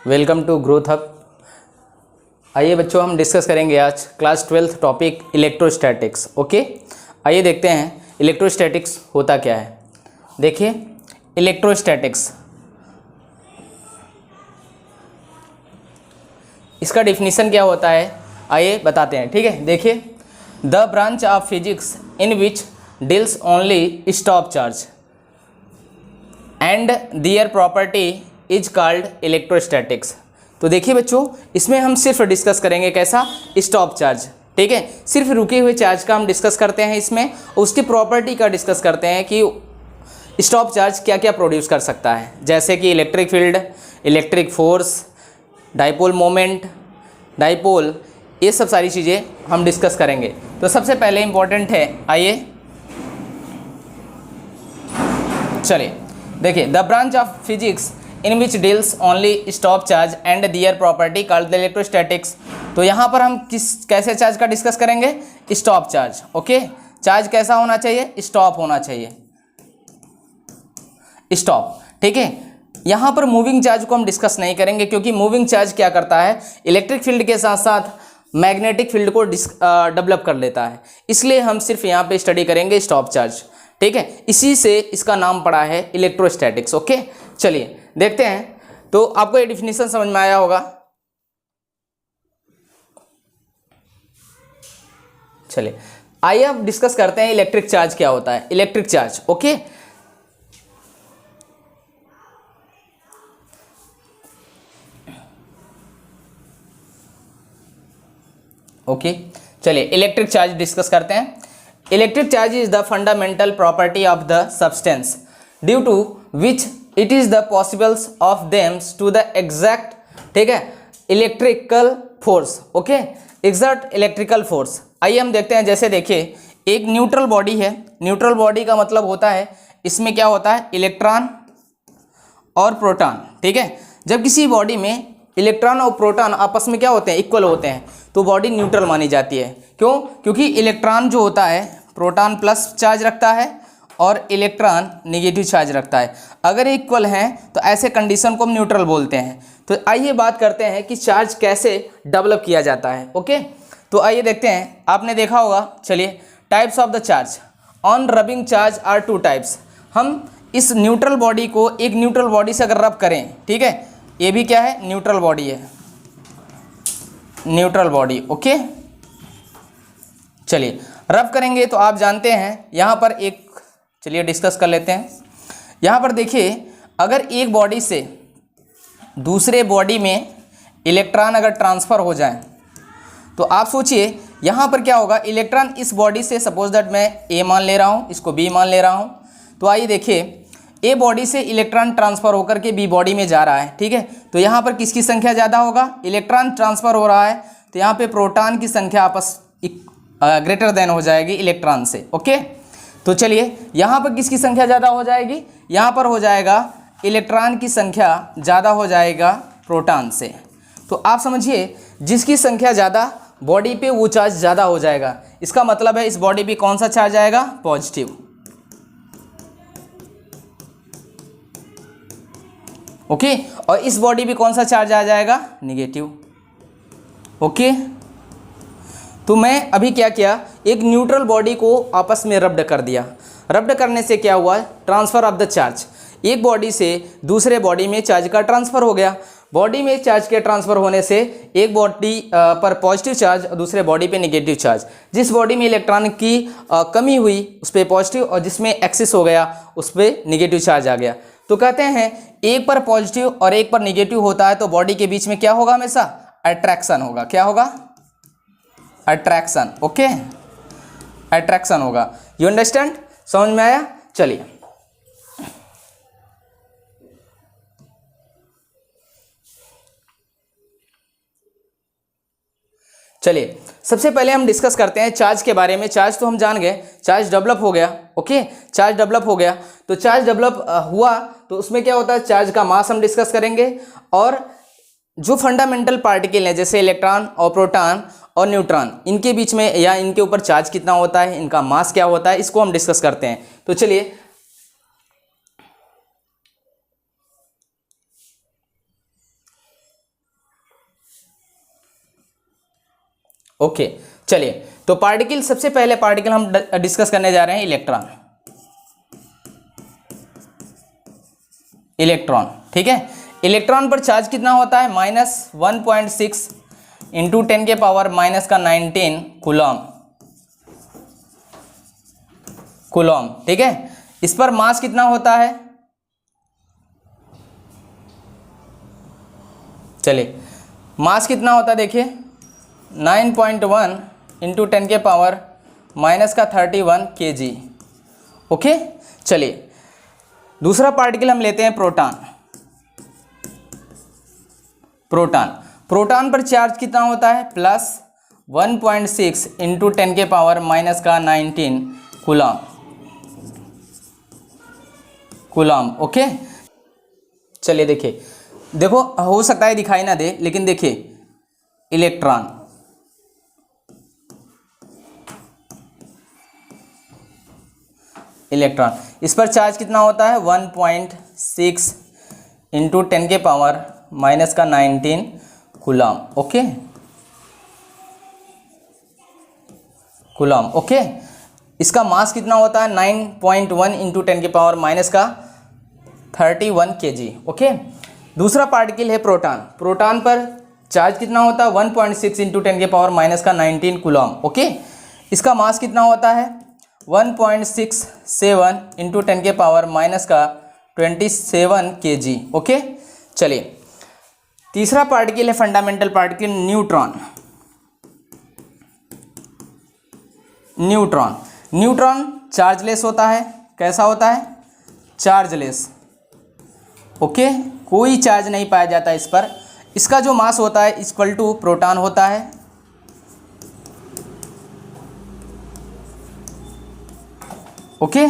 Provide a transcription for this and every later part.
Welcome to growth hub. आइए बच्चों, हम डिस्कस करेंगे आज class 12th topic electrostatics. Okay, आइए देखते हैं इलेक्ट्रोस्टैटिक्स होता क्या है। देखिए, इलेक्ट्रोस्टैटिक्स, इसका डिफिनीशन क्या होता है आइए बताते हैं। ठीक है, देखिए, the branch of physics in which deals only stop charge and their property is called electrostatics. तो देखिए बच्चों, इसमें हम सिर्फ डिस्कस करेंगे कैसा, स्टॉप चार्ज। ठीक है, सिर्फ रुके हुए चार्ज का हम डिस्कस करते हैं इसमें, उसकी प्रॉपर्टी का डिस्कस करते हैं कि स्टॉप चार्ज क्या क्या प्रोड्यूस कर सकता है, जैसे कि electric field, electric force, dipole moment, dipole, ये सब सारी चीज़ें हम डिस्कस करेंगे। तो सबसे पहले इम्पॉर्टेंट है, आइए चलिए देखिए, the branch of physics in which deals only stop charge and their property called the electrostatics. तो यहाँ पर हम कैसे चार्ज का डिस्कस करेंगे, स्टॉप चार्ज। ओके, चार्ज कैसा होना चाहिए, स्टॉप होना चाहिए, स्टॉप। ठीक है, यहाँ पर मूविंग चार्ज को हम डिस्कस नहीं करेंगे, क्योंकि मूविंग चार्ज क्या करता है, इलेक्ट्रिक फील्ड के साथ साथ मैग्नेटिक फील्ड को डेवलप कर लेता है, इसलिए हम सिर्फ यहाँ पे स्टडी करेंगे स्टॉप चार्ज। ठीक है, इसी से इसका नाम पड़ा है इलेक्ट्रोस्टैटिक्स। ओके, चलिए देखते हैं। तो आपको ये डिफिनीशन समझ में आया होगा। चलिए आइए अब डिस्कस करते हैं इलेक्ट्रिक चार्ज क्या होता है, इलेक्ट्रिक चार्ज। ओके, ओके चलिए इलेक्ट्रिक चार्ज डिस्कस करते हैं। Electric charge is the fundamental property of the substance due to which it is the possibles of thems to the exact, ठीक है, electrical force. Okay, exert electrical force. आइए हम देखते हैं, जैसे देखिए, एक न्यूट्रल बॉडी है। न्यूट्रल बॉडी का मतलब होता है, इसमें क्या होता है, इलेक्ट्रॉन और प्रोटॉन। ठीक है, जब किसी बॉडी में इलेक्ट्रॉन और प्रोटॉन आपस में क्या होते हैं, इक्वल होते हैं, तो बॉडी न्यूट्रल मानी जाती है। क्यों? क्योंकि इलेक्ट्रॉन जो होता है, प्रोटॉन प्लस चार्ज रखता है और इलेक्ट्रॉन नेगेटिव चार्ज रखता है। अगर इक्वल हैं तो ऐसे कंडीशन को हम न्यूट्रल बोलते हैं। तो आइए बात करते हैं कि चार्ज कैसे डेवलप किया जाता है। ओके, तो आइए देखते हैं। आपने देखा होगा, चलिए, types of the charge. On rubbing charge are two types. हम इस न्यूट्रल बॉडी को एक न्यूट्रल बॉडी से अगर रब करें, ठीक है, ये भी क्या है, न्यूट्रल बॉडी है, न्यूट्रल बॉडी। ओके, चलिए रब करेंगे तो आप जानते हैं यहाँ पर एक, चलिए डिस्कस कर लेते हैं। यहाँ पर देखिए, अगर एक बॉडी से दूसरे बॉडी में इलेक्ट्रॉन अगर ट्रांसफ़र हो जाए, तो आप सोचिए यहाँ पर क्या होगा, इलेक्ट्रॉन इस बॉडी से, सपोज दैट मैं ए मान ले रहा हूँ, इसको बी मान ले रहा हूँ। तो आइए देखिए, ए बॉडी से इलेक्ट्रॉन ट्रांसफ़र होकर के बी बॉडी में जा रहा है। ठीक है, तो यहाँ पर किसकी संख्या ज़्यादा होगा, इलेक्ट्रॉन ट्रांसफ़र हो रहा है, तो यहाँ पे प्रोटॉन की संख्या आपस ग्रेटर देन हो जाएगी इलेक्ट्रॉन से। ओके, तो चलिए यहाँ पर किसकी संख्या ज़्यादा हो जाएगी, यहाँ पर हो जाएगा इलेक्ट्रॉन की संख्या ज़्यादा हो जाएगा प्रोटॉन से। तो आप समझिए, जिसकी संख्या ज़्यादा बॉडी पे वो चार्ज ज़्यादा हो जाएगा। इसका मतलब है इस बॉडी पे कौन सा चार्ज आएगा, पॉजिटिव। ओके, और इस बॉडी पे कौन सा चार्ज आ जाएगा, निगेटिव। ओके, तो मैं अभी क्या किया, एक न्यूट्रल बॉडी को आपस में रब्ड कर दिया। रब्ड करने से क्या हुआ, ट्रांसफ़र ऑफ द चार्ज। एक बॉडी से दूसरे बॉडी में चार्ज का ट्रांसफ़र हो गया। बॉडी में चार्ज के ट्रांसफ़र होने से एक बॉडी पर पॉजिटिव चार्ज और दूसरे बॉडी पे नेगेटिव चार्ज। जिस बॉडी में इलेक्ट्रॉन की कमी हुई उस पर पॉजिटिव, और जिसमें एक्सेस हो गया उस पर नेगेटिव चार्ज आ गया। तो कहते हैं एक पर पॉजिटिव और एक पर नेगेटिव होता है, तो बॉडी के बीच में क्या होगा, हमेशा अट्रैक्शन होगा। क्या होगा, अट्रैक्शन। ओके, अट्रैक्शन होगा। यू अंडरस्टैंड, समझ में आया। चलिए चलिए सबसे पहले हम डिस्कस करते हैं चार्ज के बारे में। चार्ज तो हम जान गए, चार्ज डेवलप हो गया। ओके, चार्ज डेवलप हो गया, तो चार्ज डेवलप हुआ तो उसमें क्या होता है, चार्ज का मास हम डिस्कस करेंगे, और जो फंडामेंटल पार्टिकल हैं जैसे इलेक्ट्रॉन और प्रोटॉन और न्यूट्रॉन, इनके बीच में या इनके ऊपर चार्ज कितना होता है, इनका मास क्या होता है, इसको हम डिस्कस करते हैं। तो चलिए ओके चलिए, तो पार्टिकल, सबसे पहले पार्टिकल हम डिस्कस करने जा रहे हैं इलेक्ट्रॉन। इलेक्ट्रॉन, ठीक है। इलेक्ट्रॉन पर चार्ज कितना होता है? -1.6 इंटू 10 के पावर -19 कूलम, कूलम, ठीक है। इस पर मास कितना होता है? चलिए, मास कितना होता है देखिए, 9.1 इंटू 10 के पावर -31 kg। ओके चलिए, दूसरा पार्टिकल हम लेते हैं प्रोटॉन। प्रोटॉन, प्रोटॉन पर चार्ज कितना होता है? +1.6 इंटू 10 के पावर -19 कूलम, कूलम। ओके चलिए, देखिए, देखो हो सकता है दिखाई ना दे, लेकिन देखिए इलेक्ट्रॉन, इलेक्ट्रॉन, इस पर चार्ज कितना होता है? 1.6 इंटू 10 के power -19 coulomb. Okay, coulomb. Okay, इसका मास कितना होता है? 9.1 इंटू 10 के पावर -31 kg। ओके, दूसरा पार्टिकल है प्रोटॉन। प्रोटॉन पर चार्ज कितना होता है? 1.6 इंटू 10 के पावर -19 कूलम। ओके, इसका मास कितना होता है? 1.67 इंटू 10 के पावर -27 kg। ओके चलिए, तीसरा पार्टिकल है fundamental particle neutron. Neutron, neutron chargeless होता है। कैसा होता है? चार्जलेस। ओके, कोई चार्ज नहीं पाया जाता इस पर। इसका जो मास होता है इक्वल टू प्रोटॉन होता है। Okay,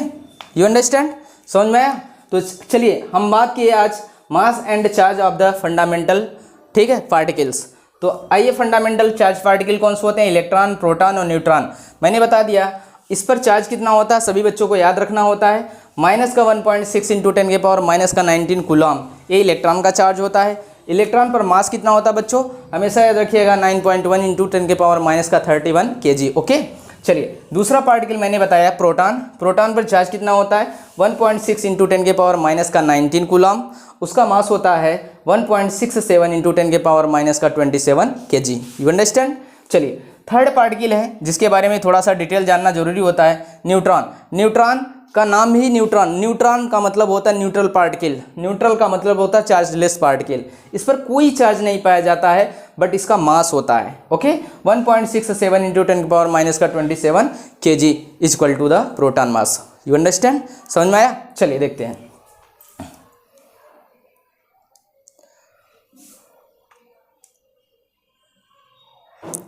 you understand? समझ में आया? तो चलिए, हम बात किए आज mass and charge of the fundamental, ठीक है, पार्टिकल्स। तो आइए, फंडामेंटल चार्ज पार्टिकल कौन से होते हैं? इलेक्ट्रॉन, प्रोटॉन और न्यूट्रॉन। मैंने बता दिया। इस पर चार्ज कितना होता है? सभी बच्चों को याद रखना होता है। -1.6 इंटू 10 के पावर -19 कूलम, ये इलेक्ट्रॉन का चार्ज होता है। इलेक्ट्रॉन पर मास कितना होता है बच्चों? हमेशा याद रखिएगा, 9.1 इंटू 10 के पावर -31 kg। ओके चलिए, दूसरा पार्टिकल मैंने बताया प्रोटॉन। प्रोटॉन पर चार्ज कितना होता है? 1.6 इंटू 10 के पावर -19 कूलम। उसका मास होता है 1.67 इंटू 10 के पावर -27 kg। You understand? चलिए, थर्ड पार्टिकल है जिसके बारे में थोड़ा सा डिटेल जानना जरूरी होता है, न्यूट्रॉन। न्यूट्रॉन का नाम ही न्यूट्रॉन, न्यूट्रॉन का मतलब होता है न्यूट्रल पार्टिकल। न्यूट्रल का मतलब होता है चार्जलेस पार्टिकल। इस पर कोई चार्ज नहीं पाया जाता है, बट इसका मास होता है। ओके, 1.67 इंटू 10 के power -27 kg is equal to the proton mass. You understand? समझ में आया? चलिए देखते हैं।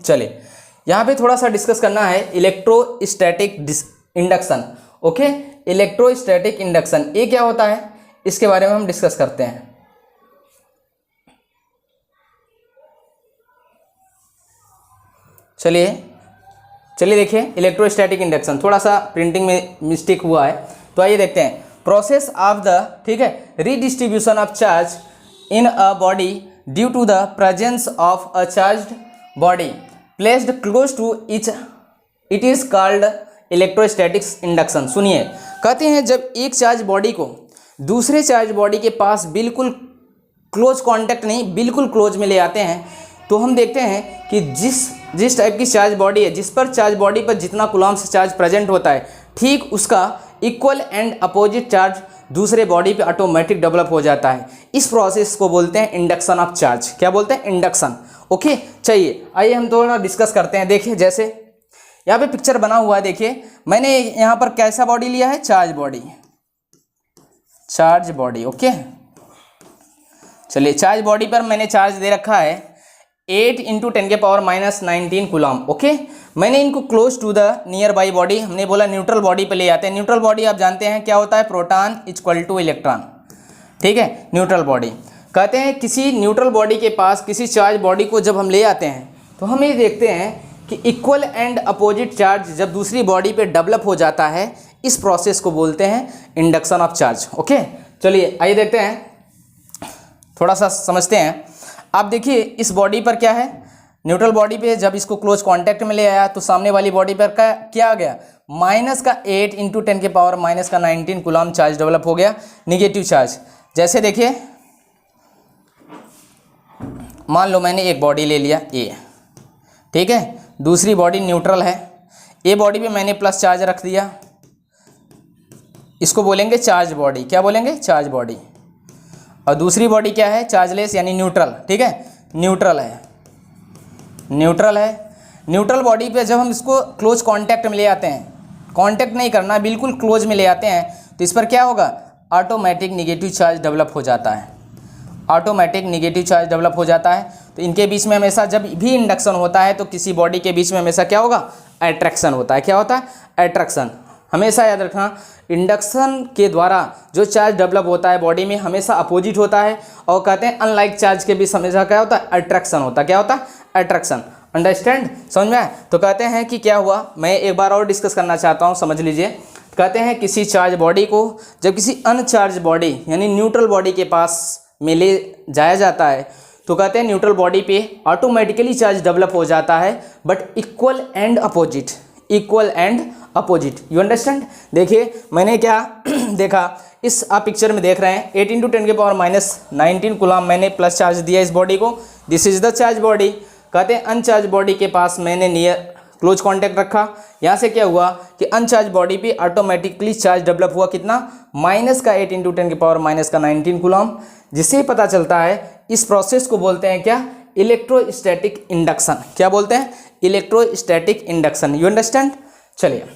चलिए, यहाँ पे थोड़ा सा डिस्कस करना है electrostatic induction. Okay, electrostatic induction ये क्या होता है, इसके बारे में हम डिस्कस करते हैं। चलिए देखिए, इलेक्ट्रोस्टैटिक इंडक्शन, थोड़ा सा प्रिंटिंग में मिस्टेक हुआ है, तो आइए देखते हैं। प्रोसेस ऑफ द, ठीक है, redistribution of charge in a body due to the presence of a charged body placed close to it is called electrostatics induction. सुनिए, कहते हैं जब एक चार्ज बॉडी को दूसरे चार्ज बॉडी के पास बिल्कुल क्लोज कांटेक्ट नहीं, बिल्कुल क्लोज में ले आते हैं, तो हम देखते हैं कि जिस टाइप की चार्ज बॉडी है, जिस पर चार्ज बॉडी पर जितना कूलम्ब से चार्ज प्रेजेंट होता है, ठीक उसका इक्वल एंड अपोजिट चार्ज दूसरे बॉडी पे ऑटोमेटिक डेवलप हो जाता है। इस प्रोसेस को बोलते हैं इंडक्शन ऑफ चार्ज। क्या बोलते हैं? इंडक्शन। ओके, चाहिए आइए हम थोड़ा डिस्कस करते हैं। देखिए, जैसे यहाँ पे पिक्चर बना हुआ है, देखिए मैंने यहाँ पर कैसा बॉडी लिया है? Charge body, charge body. Okay, चलिए, चार्ज बॉडी पर मैंने चार्ज दे रखा है 8 इंटू 10 के पावर -19 कूलम्ब। ओके, मैंने इनको close to the nearby body, हमने बोला न्यूट्रल बॉडी पे ले आते हैं। न्यूट्रल बॉडी आप जानते हैं क्या होता है? प्रोटॉन इक्वल टू इलेक्ट्रॉन, ठीक है, न्यूट्रल बॉडी। कहते हैं किसी न्यूट्रल बॉडी के पास किसी चार्ज बॉडी को जब हम ले आते हैं, तो हम ये देखते हैं कि इक्वल एंड अपोजिट चार्ज जब दूसरी बॉडी पे डेवलप हो जाता है, इस प्रोसेस को बोलते हैं इंडक्शन ऑफ चार्ज। ओके, चलिए आइए देखते हैं, थोड़ा सा समझते हैं। आप देखिए, इस बॉडी पर क्या है? न्यूट्रल बॉडी पे जब इसको क्लोज कांटेक्ट में ले आया तो सामने वाली बॉडी पर क्या आ गया, माइनस का 8 × 10 के पावर माइनस का 19 कूलम चार्ज डेवलप हो गया, निगेटिव चार्ज। जैसे देखिए मान लो मैंने एक बॉडी ले लिया ए, ठीक है, दूसरी बॉडी न्यूट्रल है, ए बॉडी पे मैंने प्लस चार्ज रख दिया, इसको बोलेंगे चार्ज बॉडी। क्या बोलेंगे, चार्ज बॉडी। और दूसरी बॉडी क्या है, चार्जलेस यानी न्यूट्रल, ठीक है, न्यूट्रल है, न्यूट्रल है। न्यूट्रल बॉडी पे जब हम इसको क्लोज कांटेक्ट में ले आते हैं, कांटेक्ट नहीं करना, बिल्कुल क्लोज में ले आते हैं, तो इस पर क्या होगा, ऑटोमेटिक निगेटिव चार्ज डेवलप हो जाता है, ऑटोमेटिक निगेटिव चार्ज डेवलप हो जाता है। तो इनके बीच में हमेशा जब भी इंडक्शन होता है तो किसी बॉडी के बीच में हमेशा क्या होगा, अट्रैक्शन होता है। क्या होता है, अट्रैक्शन। हमेशा याद रखना, इंडक्शन के द्वारा जो चार्ज डेवलप होता है बॉडी में हमेशा अपोजिट होता है, और कहते हैं अनलाइक चार्ज के बीच हमेशा क्या होता है, अट्रैक्शन होता है। क्या होता है, अट्रैक्शन। अंडरस्टैंड, समझ में आया। तो कहते हैं कि क्या हुआ, मैं एक बार और डिस्कस करना चाहता हूँ, समझ लीजिए। कहते हैं किसी चार्ज बॉडी को जब किसी अनचार्ज बॉडी यानी न्यूट्रल बॉडी के पास में ले जाया जाता है तो कहते हैं न्यूट्रल बॉडी पे ऑटोमेटिकली चार्ज डेवलप हो जाता है, but equal and opposite, equal and opposite. You understand. देखिए मैंने क्या देखा, इस आप पिक्चर में देख रहे हैं 8 × 10 के पावर माइनस 19 कूलम मैंने प्लस चार्ज दिया इस बॉडी को, this is the charge body. कहते हैं अनचार्ज बॉडी के पास मैंने नियर क्लोज कांटेक्ट रखा, यहाँ से क्या हुआ कि अनचार्ज बॉडी पे ऑटोमेटिकली चार्ज डेवलप हुआ, कितना, माइनस का 8 × 10 के पावर माइनस का 19 कूलम। जिससे पता चलता है इस प्रोसेस को बोलते हैं क्या, इलेक्ट्रोस्टैटिक इंडक्शन। क्या बोलते हैं, इलेक्ट्रोस्टैटिक इंडक्शन। You understand. चलिए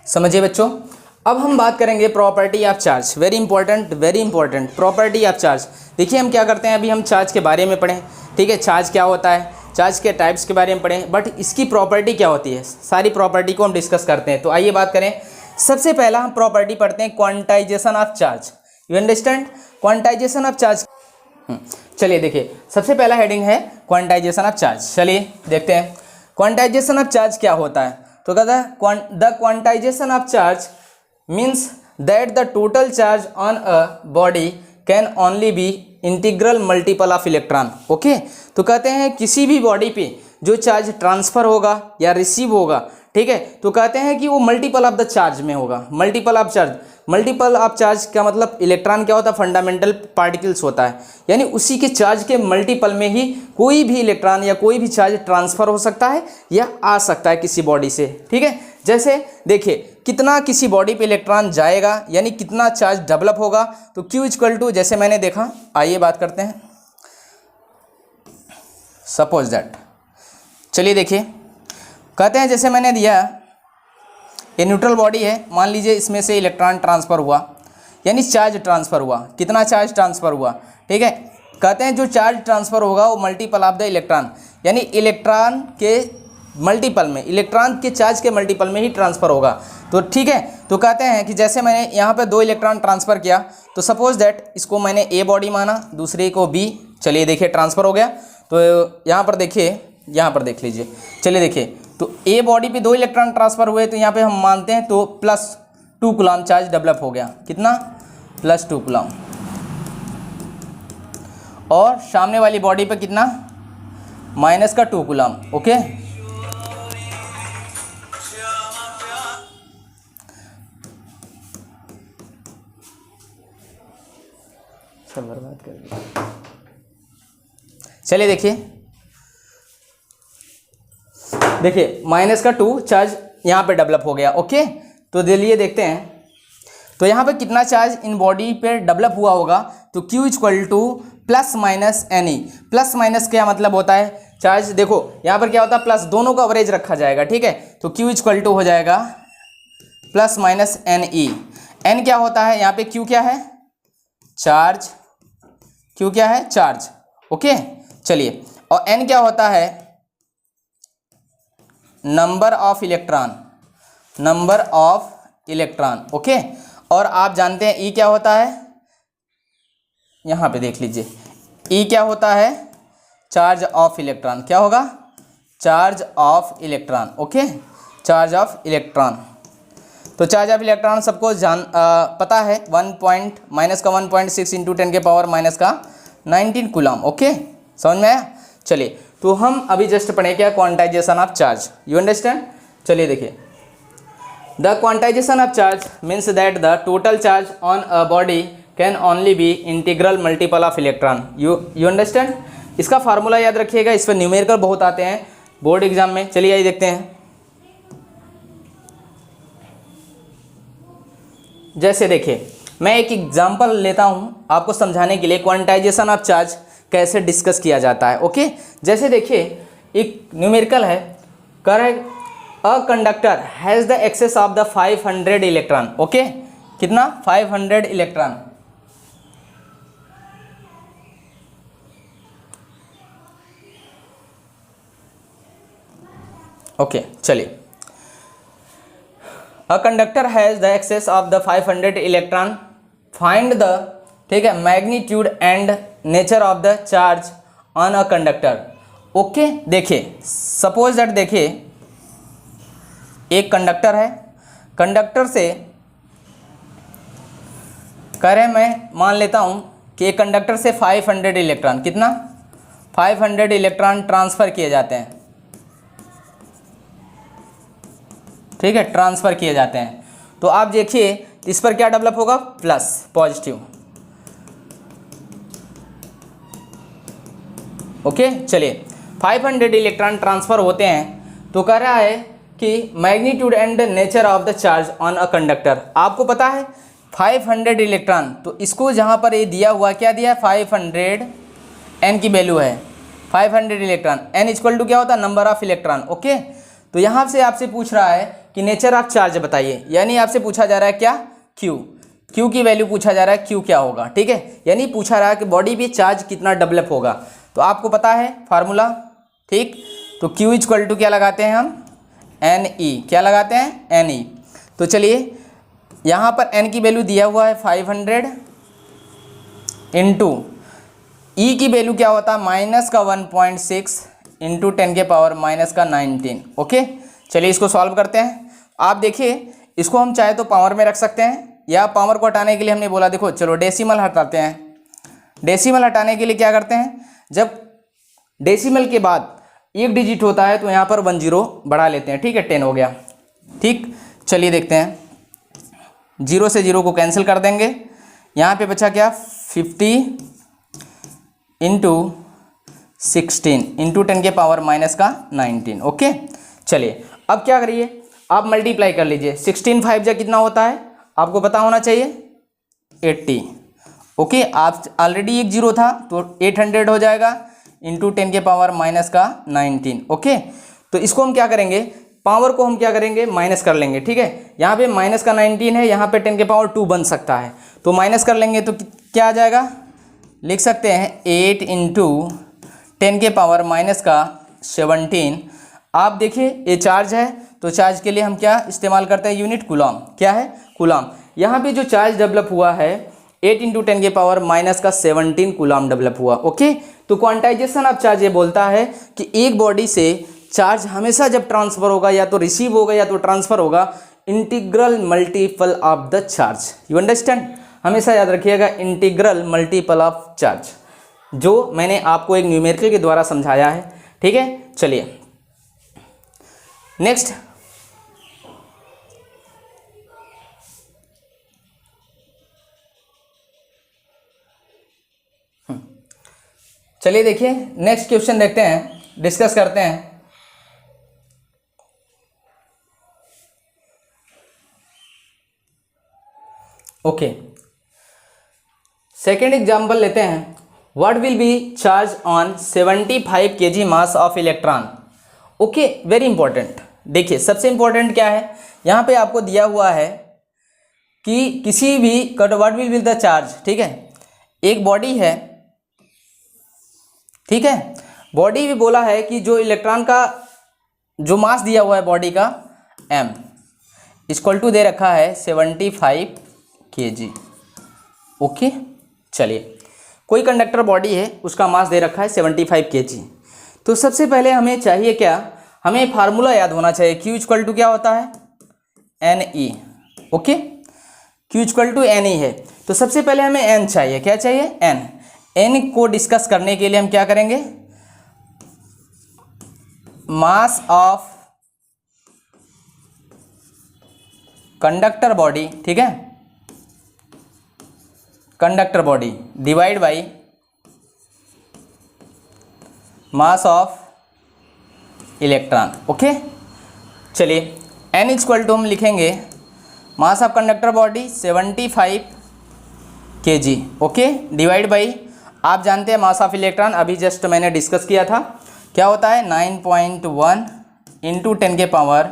समझिए बच्चों, अब हम बात करेंगे property of charge. Very important property of charge. देखिए हम क्या करते हैं, अभी हम चार्ज के बारे में पढ़ें, ठीक है, चार्ज क्या होता है, चार्ज के टाइप्स के बारे में पढ़ें, बट इसकी प्रॉपर्टी क्या होती है, सारी प्रॉपर्टी को हम डिस्कस करते हैं। तो आइए बात करें। सबसे पहला हम प्रॉपर्टी पढ़ते हैं quantization of charge. You understand, quantization of charge. चलिए देखिए, सबसे पहला हेडिंग है क्वांटाइजेशन ऑफ चार्ज। चलिए देखते हैं क्वांटाइजेशन ऑफ चार्ज क्या होता है। तो कहता है the quantisation of charge means that the total charge on a body can only be integral multiple of electron. Okay, तो कहते हैं किसी भी बॉडी पे जो चार्ज ट्रांसफ़र होगा या रिसीव होगा, ठीक है, तो कहते हैं कि वो मल्टीपल ऑफ द चार्ज में होगा। Multiple of charge, multiple of charge का मतलब इलेक्ट्रॉन क्या होता है, फंडामेंटल पार्टिकल्स होता है, यानी उसी के चार्ज के मल्टीपल में ही कोई भी इलेक्ट्रॉन या कोई भी चार्ज ट्रांसफ़र हो सकता है या आ सकता है किसी बॉडी से। ठीक है, जैसे देखिए कितना किसी बॉडी पे इलेक्ट्रॉन जाएगा यानी कितना चार्ज डेवलप होगा, तो Q इक्वल टू, जैसे मैंने देखा, आइए बात करते हैं। सपोज दैट, चलिए देखिए, कहते हैं जैसे मैंने दिया ये न्यूट्रल बॉडी है, मान लीजिए इसमें से इलेक्ट्रॉन ट्रांसफ़र हुआ यानी चार्ज ट्रांसफ़र हुआ, कितना चार्ज ट्रांसफ़र हुआ, ठीक है। कहते हैं जो चार्ज ट्रांसफ़र होगा वो मल्टीपल ऑफ द इलेक्ट्रॉन, यानी इलेक्ट्रॉन के मल्टीपल में, इलेक्ट्रॉन के चार्ज के मल्टीपल में ही ट्रांसफ़र होगा। तो ठीक है, तो कहते हैं कि जैसे मैंने यहाँ पे 2 इलेक्ट्रॉन ट्रांसफ़र किया, तो सपोज दैट इसको मैंने ए बॉडी माना, दूसरे को बी। चलिए देखिए ट्रांसफ़र हो गया, तो यहाँ पर देखिए, यहाँ पर देख लीजिए, चलिए देखिए, तो ए बॉडी पे 2 इलेक्ट्रॉन ट्रांसफ़र हुए, तो यहाँ पे हम मानते हैं तो +2 कूलम चार्ज डेवलप हो गया, कितना, +2 कूलम। और सामने वाली बॉडी पे कितना, -2 कूलम। ओके, सब बर्बाद कर दिया। चलिए देखिए, देखिए -2 चार्ज यहाँ पे डेवलप हो गया। ओके, तो चलिए देखते हैं, तो यहाँ पे कितना चार्ज इन बॉडी पे डेवलप हुआ होगा, तो Q equal to ±NE। Plus minus क्या मतलब होता है, चार्ज देखो यहाँ पर क्या होता है, प्लस, दोनों का एवरेज रखा जाएगा, ठीक है। तो Q इक्वल टू हो जाएगा ±NE। N क्या होता है, यहाँ पे Q क्या है, चार्ज, Q क्या है, चार्ज। ओके, चलिए, और N क्या होता है, number of electron, number of electron. Okay, और आप जानते हैं E क्या होता है, यहाँ पे देख लीजिए, E क्या होता है, चार्ज ऑफ इलेक्ट्रॉन। क्या होगा, charge of electron. Okay, charge of electron. तो चार्ज ऑफ इलेक्ट्रॉन सबको पता है 1.6 इंटू 10 के पावर माइनस का 19 कूलम। ओके, समझ में आया। चलिए, तो हम अभी जस्ट पढ़े क्या, quantisation of charge. You understand. चलिए देखिए, the quantisation of charge means that the total charge on a body can only be integral multiple of electron. You understand. इसका फार्मूला याद रखिएगा, इस पर न्यूमेरिकल बहुत आते हैं बोर्ड एग्जाम में। चलिए आइए देखते हैं। जैसे देखिए, मैं एक एग्जांपल लेता हूं आपको समझाने के लिए क्वांटाइजेशन ऑफ चार्ज कैसे डिस्कस किया जाता है। ओके, जैसे देखिए एक न्यूमेरिकल है, correct, a conductor has the excess of the 500 electron. Okay, कितना, 500 इलेक्ट्रॉन। ओके, चलिए, a conductor has the excess of the 500 electron, find the, ठीक है, magnitude and nature of the charge on a conductor. Okay, देखिए suppose that, देखिए एक conductor है, conductor से कह रहे, मैं मान लेता हूं कि एक कंडक्टर से 500 इलेक्ट्रॉन, कितना, 500 इलेक्ट्रॉन ट्रांसफ़र किए जाते हैं। ठीक है, ट्रांसफ़र किए जाते हैं। तो आप देखिए इस पर क्या डेवलप होगा, प्लस, पॉजिटिव। ओके, चलिए 500 इलेक्ट्रॉन ट्रांसफ़र होते हैं। तो कह रहा है कि magnitude and nature of the charge on a conductor. आपको पता है 500 इलेक्ट्रॉन, तो इसको जहाँ पर ये दिया हुआ, क्या दिया है, 500, एन की वैल्यू है 500 इलेक्ट्रॉन। एन इक्वल टू क्या होता है, नंबर ऑफ इलेक्ट्रॉन। ओके, तो यहाँ से आपसे पूछ रहा है कि नेचर ऑफ चार्ज बताइए, यानी आपसे पूछा जा रहा है क्या, क्यू। क्यू की वैल्यू पूछा जा रहा है, क्यू क्या होगा। ठीक है, यानी पूछा रहा है कि बॉडी भी चार्ज कितना डेवलप होगा। तो आपको पता है फार्मूला, ठीक। तो क्यू इक्वल टू क्या लगाते हैं हम, एन ई, क्या लगाते हैं, एन ई। तो चलिए यहाँ पर एन की वैल्यू दिया हुआ है 500 इंटू ई की वैल्यू क्या होता है, माइनस का 1.6 इंटू 10 के पावर माइनस का 19। ओके, चलिए इसको सॉल्व करते हैं। आप देखिए इसको हम चाहे तो पावर में रख सकते हैं, या पावर को हटाने के लिए हमने बोला, देखो चलो डेसिमल हटाते हैं। डेसिमल हटाने के लिए क्या करते हैं, जब डेसिमल के बाद एक डिजिट होता है तो यहाँ पर 1 0 बढ़ा लेते हैं। ठीक है, 10 हो गया। ठीक, चलिए देखते हैं, 0 से 0 को कैंसिल कर देंगे। यहाँ पे बचा क्या, 50 इंटू 16 इंटू 10 के पावर माइनस का 19। ओके, चलिए अब क्या करिए, आप मल्टीप्लाई कर लीजिए। 16 5 जा कितना होता है, आपको पता होना चाहिए, 80। ओके, आप ऑलरेडी एक 0 था तो 800 हो जाएगा इंटू 10 के पावर माइनस का 19। ओके, तो इसको हम क्या करेंगे, पावर को हम क्या करेंगे, माइनस कर लेंगे। ठीक है, यहाँ पे माइनस का 19 है, यहाँ पे 10 के पावर 2 बन सकता है, तो माइनस कर लेंगे तो क्या आ जाएगा, लिख सकते हैं 8 इंटू 10 के पावर माइनस का 17। आप देखिए ये चार्ज है, तो चार्ज के लिए हम क्या इस्तेमाल करते हैं, यूनिट कूलम। क्या है, कूलम। यहाँ पे जो चार्ज डेवलप हुआ है 8 इंटू 10 के पावर माइनस का 17 कूलम डेवलप हुआ। ओके, तो क्वांटाइजेशन ऑफ चार्ज ये बोलता है कि एक बॉडी से चार्ज हमेशा जब ट्रांसफर होगा, या तो रिसीव होगा या तो ट्रांसफर होगा, integral multiple of the charge. You understand, हमेशा याद रखिएगा, इंटीग्रल मल्टीपल ऑफ चार्ज, जो मैंने आपको एक न्यूमेरिकल के द्वारा समझाया है। ठीक है, चलिए नेक्स्ट, चलिए देखिए नेक्स्ट क्वेश्चन देखते हैं, डिस्कस करते हैं। ओके, सेकेंड एग्जाम्पल लेते हैं। What will be charge on 75 kg mass of electron. Okay, very important. देखिए सबसे इंपॉर्टेंट क्या है, यहाँ पे आपको दिया हुआ है कि किसी भी what will be the charge. ठीक है, एक बॉडी है, ठीक है, बॉडी भी बोला है कि जो इलेक्ट्रॉन का जो मास दिया हुआ है बॉडी का m इक्वल टू दे रखा है 75 kg। ओके, चलिए कोई कंडक्टर बॉडी है, उसका मास दे रखा है 75 kg। तो सबसे पहले हमें चाहिए क्या, हमें फार्मूला याद होना चाहिए। Q इक्वल टू क्या होता है, NE। Okay, Q equal to NE है। तो सबसे पहले हमें N चाहिए, क्या चाहिए, N। N को डिस्कस करने के लिए हम क्या करेंगे, मास ऑफ कंडक्टर बॉडी, ठीक है, conductor body divide by mass of electron. Okay, चलिए N इक्वल टू हम लिखेंगे mass of conductor body 75 kg। Okay, divide by, आप जानते हैं मास ऑफ इलेक्ट्रॉन अभी जस्ट मैंने डिस्कस किया था, क्या होता है 9.1 इंटू 10 के पावर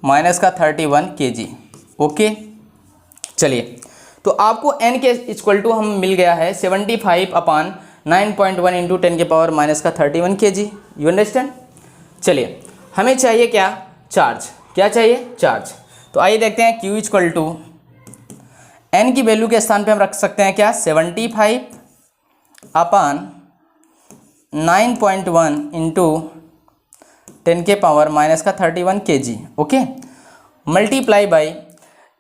माइनस का 31 kg। ओके, चलिए तो आपको N के इक्वल टू हम मिल गया है 75 अपान 9.1 इंटू 10 के पावर माइनस का 31 kg। You understand. चलिए हमें चाहिए क्या, चार्ज। क्या चाहिए, चार्ज। तो आइए देखते हैं Q इक्वल टू N की वैल्यू के स्थान पे हम रख सकते हैं क्या, 75 अपान 9.1 इंटू 10 के पावर माइनस का 31 kg। Okay, multiply by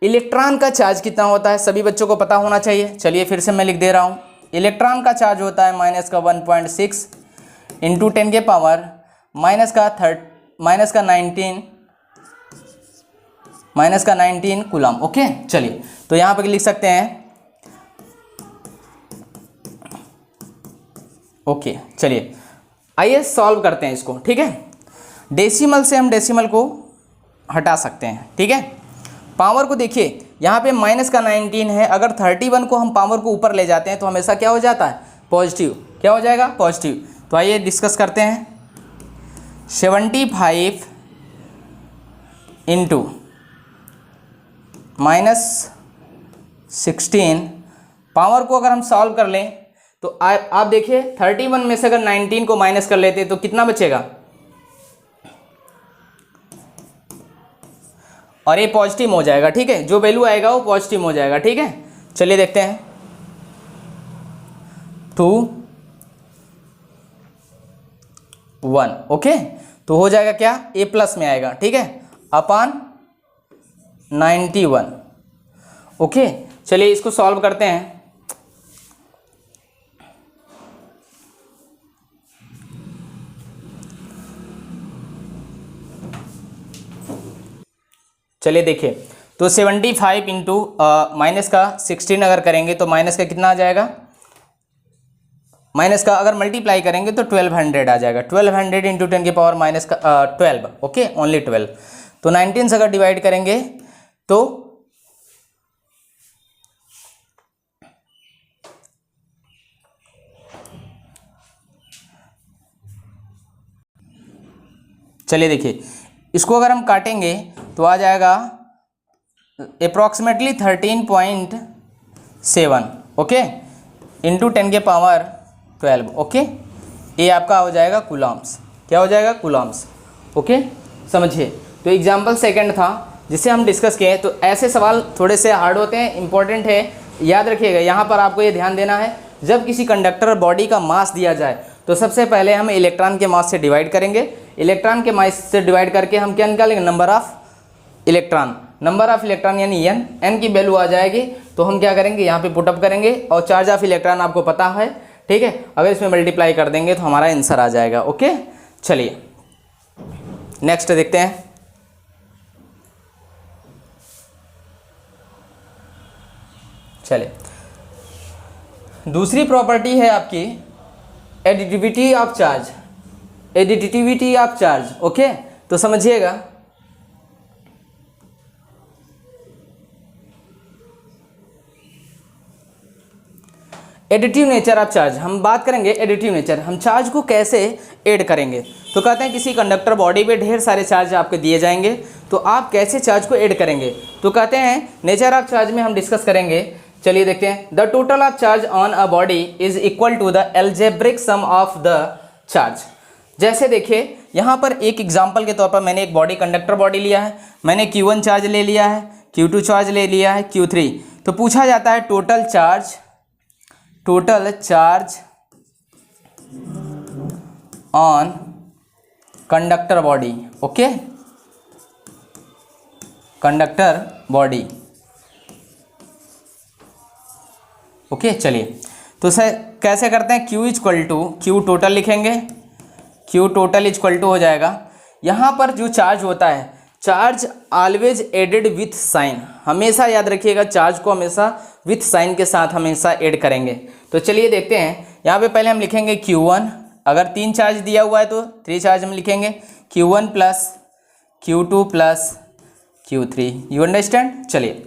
electron का चार्ज कितना होता है, सभी बच्चों को पता होना चाहिए। चलिए फिर से मैं लिख दे रहा हूँ, इलेक्ट्रॉन का चार्ज होता है माइनस का 1.6 इंटू 10 के पावर माइनस का 19 कूलम। ओके, चलिए तो यहाँ पर लिख सकते हैं। ओके, चलिए आइए सॉल्व करते हैं इसको, ठीक है। डेसिमल से हम डेसिमल को हटा सकते हैं, ठीक है। पावर को देखिए, यहाँ पे माइनस का 19 है, अगर 31 को हम पावर को ऊपर ले जाते हैं तो हमेशा क्या हो जाता है, पॉजिटिव। क्या हो जाएगा, पॉजिटिव। तो आइए डिस्कस करते हैं। 75 इंटू -16 पावर को अगर हम सॉल्व कर लें तो आप देखिए 31 में से अगर 19 को माइनस कर लेते तो कितना बचेगा, और ये पॉजिटिव हो जाएगा, ठीक है। जो वैल्यू आएगा वो पॉजिटिव हो जाएगा, ठीक है। चलिए देखते हैं, 2 1। ओके, तो हो जाएगा क्या, ए प्लस में आएगा, ठीक है, अपान 91। ओके, चलिए इसको सॉल्व करते हैं। चलिए देखिए, तो 75 इंटू माइनस का 16 अगर करेंगे तो माइनस का कितना आ जाएगा, माइनस का अगर मल्टीप्लाई करेंगे तो 1200 आ जाएगा। 1200 इंटू 10 के पावर माइनस का 12। Okay, only 12। तो 19 से अगर डिवाइड करेंगे तो चलिए देखिए, इसको अगर हम काटेंगे तो आ जाएगा अप्रॉक्सीमेटली 13.7। ओके, इंटू 10 के पावर 12। ओके, ये आपका हो जाएगा कूलम्स। क्या हो जाएगा, कूलम्स। ओके, समझिए। तो एग्जाम्पल सेकंड था जिसे हम डिस्कस किए। तो ऐसे सवाल थोड़े से हार्ड होते हैं, इंपॉर्टेंट है, याद रखिएगा। यहाँ पर आपको ये ध्यान देना है, जब किसी कंडक्टर बॉडी का मास दिया जाए तो सबसे पहले हम इलेक्ट्रॉन के मास से डिवाइड करेंगे। इलेक्ट्रॉन के मास से डिवाइड करके हम क्या निकालेंगे, number of electron. Number of electron यानी एन की वैल्यू आ जाएगी तो हम क्या करेंगे, यहाँ पे पुटअप करेंगे। और चार्ज ऑफ इलेक्ट्रॉन आपको पता है, ठीक है। अगर इसमें मल्टीप्लाई कर देंगे तो हमारा आंसर आ जाएगा। ओके, चलिए नेक्स्ट देखते हैं। चलिए, दूसरी प्रॉपर्टी है आपकी additivity of charge. Additivity of charge. Okay, तो समझिएगा, एडिटिव नेचर ऑफ चार्ज। हम बात करेंगे एडिटिव नेचर, हम चार्ज को कैसे ऐड करेंगे। तो कहते हैं किसी कंडक्टर बॉडी पे ढेर सारे चार्ज आपको दिए जाएंगे, तो आप कैसे चार्ज को ऐड करेंगे। तो कहते हैं नेचर ऑफ चार्ज में हम डिस्कस करेंगे। चलिए देखते हैं, the total of charge on a body is equal to the algebraic sum of the charge. जैसे देखिए, यहाँ पर एक एग्जाम्पल के तौर पर मैंने एक बॉडी, कंडक्टर बॉडी लिया है, मैंने Q1 चार्ज ले लिया है, Q2 चार्ज ले लिया है, Q3। तो पूछा जाता है total charge on conductor body, okay, conductor body, okay. चलिए तो सर कैसे करते हैं, Q equal to Q total लिखेंगे, Q टोटल इक्वल टू हो जाएगा, यहाँ पर जो चार्ज होता है, charge always added with sign, हमेशा याद रखिएगा चार्ज को हमेशा विथ साइन के साथ हमेशा ऐड करेंगे। तो चलिए देखते हैं, यहाँ पे पहले हम लिखेंगे Q1, अगर 3 चार्ज दिया हुआ है तो 3 चार्ज हम लिखेंगे, Q1 plus Q2 plus Q3, you understand. चलिए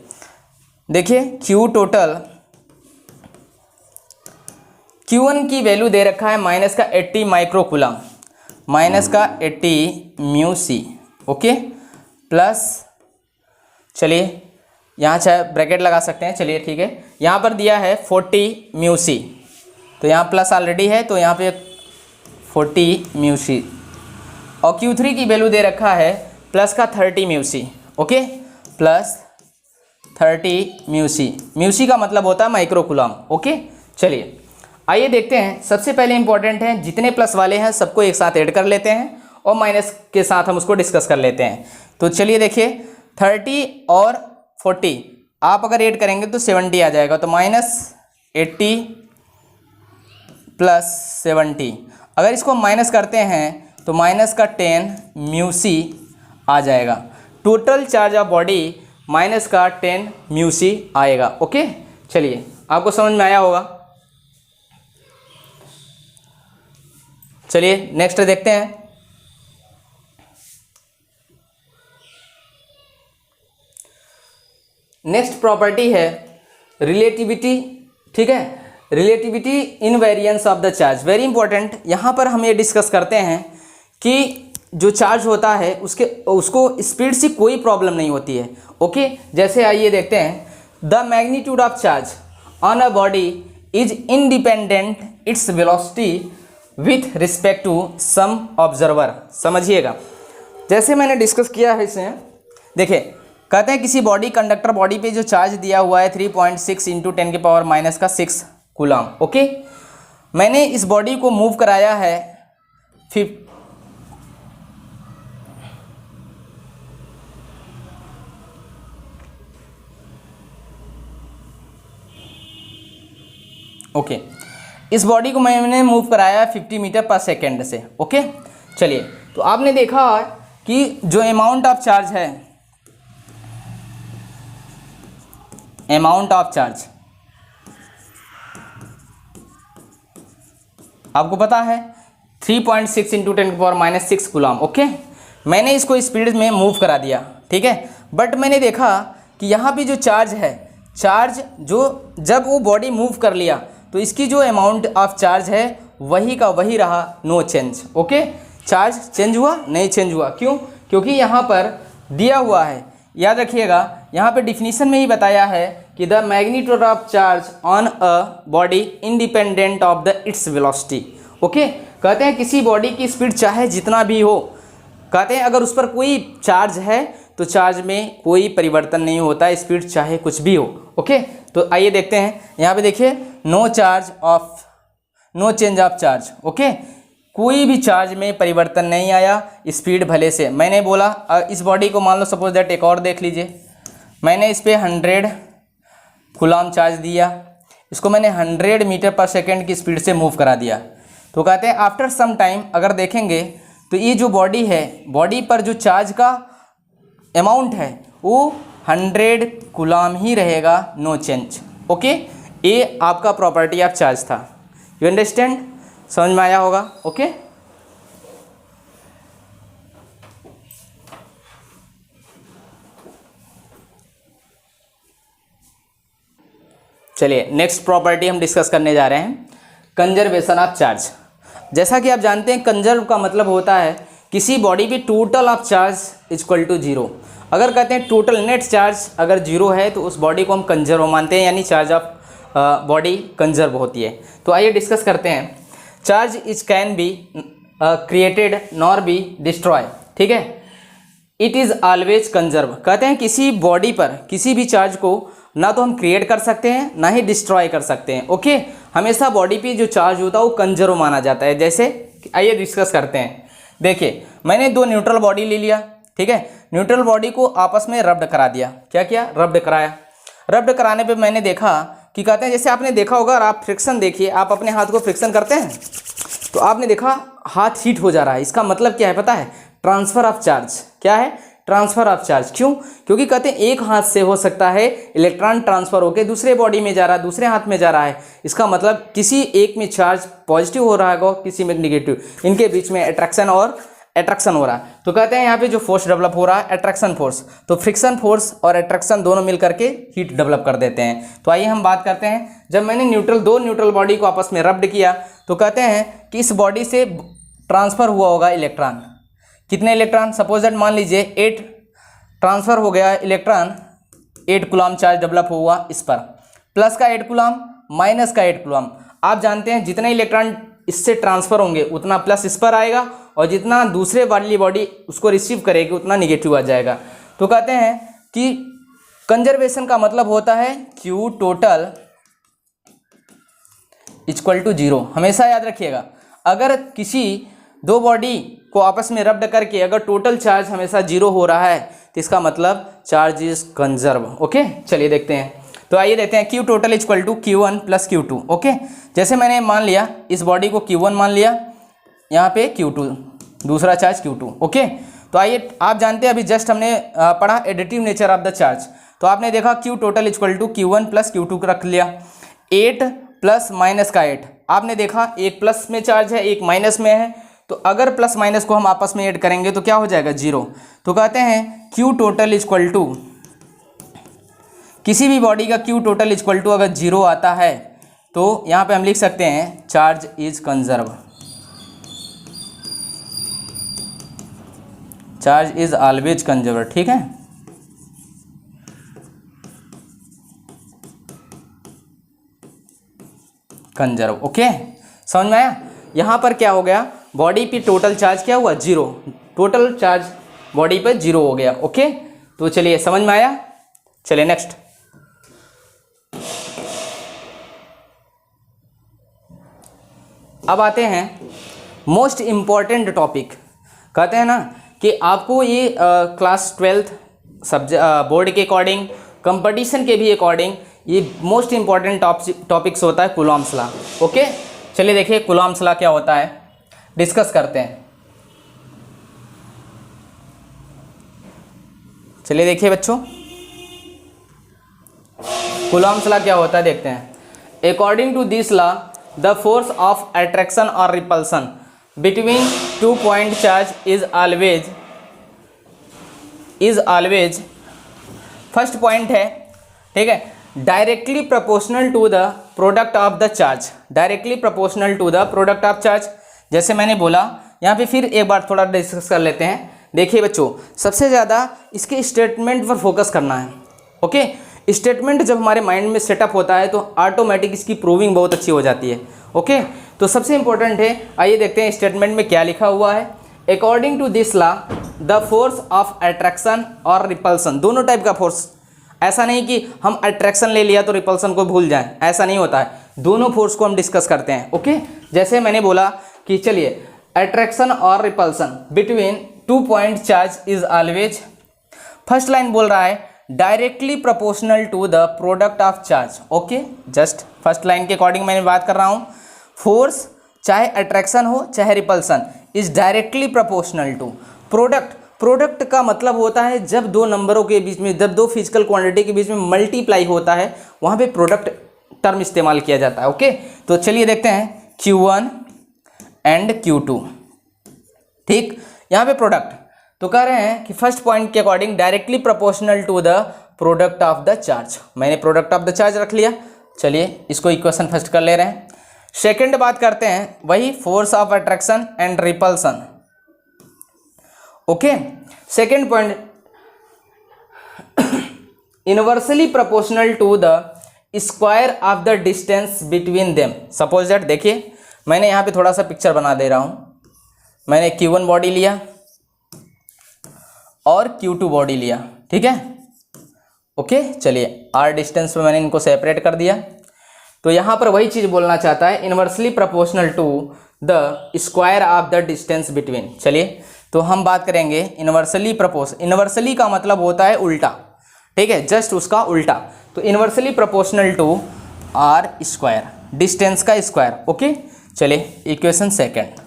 देखिए Q टोटल, Q1 की वैल्यू दे रखा है माइनस का 80 माइक्रोकूलम, माइनस का 80 म्यू सी, ओके, प्लस, चलिए यहाँ चाहे ब्रैकेट लगा सकते हैं, चलिए ठीक है, यहाँ पर दिया है 40 म्यू सी, तो यहाँ प्लस ऑलरेडी है तो यहाँ पे 40 म्यू सी, और Q3 की वैल्यू दे रखा है प्लस का 30 mu C, okay, plus 30 mu C, mu C का मतलब होता है माइक्रोकूलम, ओके। चलिए आइए देखते हैं, सबसे पहले इंपॉर्टेंट है जितने प्लस वाले हैं सबको एक साथ ऐड कर लेते हैं और माइनस के साथ हम उसको डिस्कस कर लेते हैं। तो चलिए देखिए 30 और 40 आप अगर ऐड करेंगे तो 70 आ जाएगा, तो माइनस 80 प्लस 70, अगर इसको माइनस करते हैं तो माइनस का 10 म्यू सी आ जाएगा, total charge of body minus का 10 म्यू सी आएगा, ओके। चलिए आपको समझ में आया होगा। चलिए नेक्स्ट देखते हैं, नेक्स्ट प्रॉपर्टी है रिलेटिविटी, ठीक है, relativity invariance of the charge, very important. यहाँ पर हम ये डिस्कस करते हैं कि जो चार्ज होता है उसको स्पीड से कोई प्रॉब्लम नहीं होती है, ओके। जैसे आइए देखते हैं, the magnitude of charge on a body is independent its velocity with respect to some observer, समझिएगा। जैसे मैंने डिस्कस किया है इसमें, देखिए कहते हैं किसी बॉडी, कंडक्टर बॉडी पे जो चार्ज दिया हुआ है 3.6 इंटू 10 की पावर माइनस का 6 कूलम, ओके। मैंने इस बॉडी को मूव कराया है ओके, इस बॉडी को मैंने मूव कराया 50 मीटर पर सेकेंड से, ओके। चलिए तो आपने देखा कि जो अमाउंट ऑफ चार्ज है, अमाउंट ऑफ चार्ज आपको पता है 3.6 इंटू 10 की पावर माइनस 6 कूलम, ओके। मैंने इसको स्पीड में मूव करा दिया, ठीक है, बट मैंने देखा कि यहाँ पे जो चार्ज है, चार्ज जो जब वो बॉडी मूव कर लिया तो इसकी जो अमाउंट ऑफ चार्ज है वही का वही रहा, no change, okay. Charge change हुआ नहीं, चेंज हुआ, क्यों? क्योंकि यहाँ पर दिया हुआ है, याद रखिएगा, यहाँ पे डिफिनीशन में ही बताया है कि the magnitude of charge on a body independent of the its velocity, okay. कहते हैं किसी बॉडी की स्पीड चाहे जितना भी हो, कहते हैं अगर उस पर कोई चार्ज है तो चार्ज में कोई परिवर्तन नहीं होता, स्पीड चाहे कुछ भी हो, ओके। तो आइए देखते हैं, यहाँ पे देखिए no change of charge, okay, कोई भी चार्ज में परिवर्तन नहीं आया, स्पीड भले से। मैंने बोला इस बॉडी को मान लो सपोज दैट, एक और देख लीजिए, मैंने इस पर 100 कूलम चार्ज दिया, इसको मैंने 100 मीटर पर सेकेंड की स्पीड से मूव करा दिया। तो कहते हैं आफ्टर सम टाइम अगर देखेंगे तो ये जो बॉडी है, बॉडी पर जो चार्ज का अमाउंट है वो 100 कूलम ही रहेगा, नो चेंज, ओके। ये आपका प्रॉपर्टी ऑफ चार्ज था, यू अंडरस्टैंड, समझ में आया होगा, ओके। चलिए नेक्स्ट प्रॉपर्टी हम डिस्कस करने जा रहे हैं, कंजर्वेशन ऑफ चार्ज। जैसा कि आप जानते हैं कंजर्व का मतलब होता है किसी बॉडी पे total of charge equal to 0। अगर कहते हैं टोटल नेट चार्ज अगर 0 है तो उस बॉडी को हम कंजर्व मानते हैं, यानी चार्ज ऑफ बॉडी कंजर्व होती है। तो आइए डिस्कस करते हैं, charge is can be created nor be destroy, ठीक है, इट इज़ ऑलवेज कंजर्व। कहते हैं किसी बॉडी पर किसी भी चार्ज को ना तो हम क्रिएट कर सकते हैं ना ही डिस्ट्रॉय कर सकते हैं, ओके। हमेशा बॉडी पे जो चार्ज होता है वो कंजर्व माना जाता है। जैसे आइए डिस्कस करते हैं। देखिए मैंने दो न्यूट्रल बॉडी ले लिया, ठीक है, न्यूट्रल बॉडी को आपस में रब्ड करा दिया। क्या किया? रब्ड कराया। रब्ड कराने पे मैंने देखा कि कहते हैं, जैसे आपने देखा होगा, और आप फ्रिक्शन देखिए, आप अपने हाथ को फ्रिक्शन करते हैं तो आपने देखा हाथ हीट हो जा रहा है। इसका मतलब क्या है पता है? Transfer of charge. क्या है? Transfer of charge. क्यों? क्योंकि कहते हैं एक हाथ से हो सकता है इलेक्ट्रॉन ट्रांसफर होकर दूसरे बॉडी में जा रहा है, दूसरे हाथ में जा रहा है। इसका मतलब किसी एक में चार्ज पॉजिटिव हो रहा है, किसी में निगेटिव, इनके बीच में अट्रैक्शन और अट्रैक्शन हो रहा है। तो कहते हैं यहाँ पे जो फोर्स डेवलप हो रहा है अट्रैक्शन फोर्स, तो फ्रिक्शन फोर्स और अट्रैक्शन दोनों मिल करके हीट डेवलप कर देते हैं। तो आइए हम बात करते हैं, जब मैंने दो न्यूट्रल बॉडी को आपस में रब्ड किया तो कहते हैं कि इस बॉडी से ट्रांसफर हुआ होगा इलेक्ट्रॉन। कितने इलेक्ट्रॉन? सपोज दैट मान लीजिए 8 ट्रांसफर हो गया इलेक्ट्रॉन, 8 कूलम चार्ज डेवलप हुआ इस पर, प्लस का 8 कूलम, माइनस का 8 कूलम। आप जानते हैं जितने इलेक्ट्रॉन इससे ट्रांसफर होंगे उतना प्लस इस पर आएगा, और जितना दूसरे वाली बॉडी उसको रिसीव करेगी उतना निगेटिव आ जाएगा। तो कहते हैं कि कंजर्वेशन का मतलब होता है Q टोटल इक्वल टू 0। हमेशा याद रखिएगा, अगर किसी दो बॉडी को आपस में रब्ड करके अगर टोटल चार्ज हमेशा 0 हो रहा है तो इसका मतलब चार्ज इज कंजर्व। ओके, चलिए देखते हैं। तो आइए देखते हैं Q total equal to Q1 plus Q2। Okay, जैसे मैंने मान लिया इस बॉडी को Q1 मान लिया, यहाँ पे Q2, दूसरा चार्ज Q2। ओके, तो आइए, आप जानते हैं अभी जस्ट हमने पढ़ा additive nature of the charge, तो आपने देखा Q total equal to Q1 plus Q2 रख लिया। 8 प्लस माइनस का 8, आपने देखा एक प्लस में चार्ज है एक माइनस में है, तो अगर प्लस माइनस को हम आपस में ऐड करेंगे तो क्या हो जाएगा? 0। तो कहते हैं Q टोटल इक्वल टू, किसी भी बॉडी का Q टोटल इक्वल टू अगर 0 आता है तो यहाँ पे हम लिख सकते हैं charge is conserve, charge is always conserve. ठीक है, कंजर्व। ओके, समझ में आया? यहाँ पर क्या हो गया? बॉडी पे टोटल चार्ज क्या हुआ? 0। टोटल चार्ज बॉडी पे 0 हो गया। ओके, तो चलिए, समझ में आया? चलिए नेक्स्ट। अब आते हैं मोस्ट इम्पॉर्टेंट टॉपिक। कहते हैं ना कि आपको ये क्लास 12th सब्जेक्ट बोर्ड के अकॉर्डिंग, कंपटीशन के भी अकॉर्डिंग, ये मोस्ट इम्पॉर्टेंट टॉपिक्स होता है कूलॉम्स लॉ। ओके, चलिए देखिए कूलॉम्स लॉ क्या होता है, डिस्कस करते हैं। चलिए देखिए बच्चों, कूलॉम्स लॉ क्या होता है देखते हैं। According to this law the force of attraction और repulsion between 2 point charge is always first point है, ठीक है, directly proportional to the product of the charge, directly proportional to the product of charge. जैसे मैंने बोला, यहाँ पे फिर एक बार थोड़ा डिस्कस कर लेते हैं। देखिए बच्चों, सबसे ज़्यादा इसके स्टेटमेंट पर फोकस करना है। ओके, स्टेटमेंट जब हमारे माइंड में सेटअप होता है तो ऑटोमेटिक इसकी प्रूविंग बहुत अच्छी हो जाती है। ओके, तो सबसे इंपॉर्टेंट है, आइए देखते हैं स्टेटमेंट में क्या लिखा हुआ है। According to this law the force of attraction और रिपल्सन, दोनों टाइप का फोर्स, ऐसा नहीं कि हम अट्रैक्शन ले लिया तो रिपल्सन को भूल जाएं, ऐसा नहीं होता है, दोनों फोर्स को हम डिस्कस करते हैं। ओके, जैसे मैंने बोला कि चलिए अट्रैक्शन और repulsion between 2 point charge is always, first line बोल रहा है directly proportional to the product of charge. Okay, just first line के अकॉर्डिंग मैंने बात कर रहा हूँ। फोर्स चाहे अट्रैक्शन हो चाहे repulsion is directly proportional to product. Product का मतलब होता है जब दो नंबरों के बीच में, जब दो फिजिकल क्वांटिटी के बीच में मल्टीप्लाई होता है, वहाँ पे प्रोडक्ट टर्म इस्तेमाल किया जाता है। ओके, तो चलिए देखते हैं Q1 एंड Q2। ठीक, यहाँ पे प्रोडक्ट तो कह रहे हैं कि फर्स्ट पॉइंट के according directly proportional to the product of the charge. मैंने प्रोडक्ट ऑफ द चार्ज रख लिया। चलिए इसको इक्वेशन फर्स्ट कर ले रहे हैं। सेकंड बात करते हैं, वही force of attraction and repulsion. Okay, second point inversely proportional to the square of the distance between them. Suppose that, देखिए मैंने यहाँ पे थोड़ा सा पिक्चर बना दे रहा हूँ। मैंने Q1 बॉडी लिया और Q2 बॉडी लिया, ठीक है। ओके, चलिए R डिस्टेंस पे मैंने इनको सेपरेट कर दिया। तो यहाँ पर वही चीज़ बोलना चाहता है, inversely proportional to the square of the distance between. चलिए तो हम बात करेंगे इन्वर्सली प्रोपोर्शनल। इन्वर्सली का मतलब होता है उल्टा, ठीक है, जस्ट उसका उल्टा। तो inversely proportional to R square, distance का स्क्वायर। ओके, चलिए इक्वेशन सेकंड,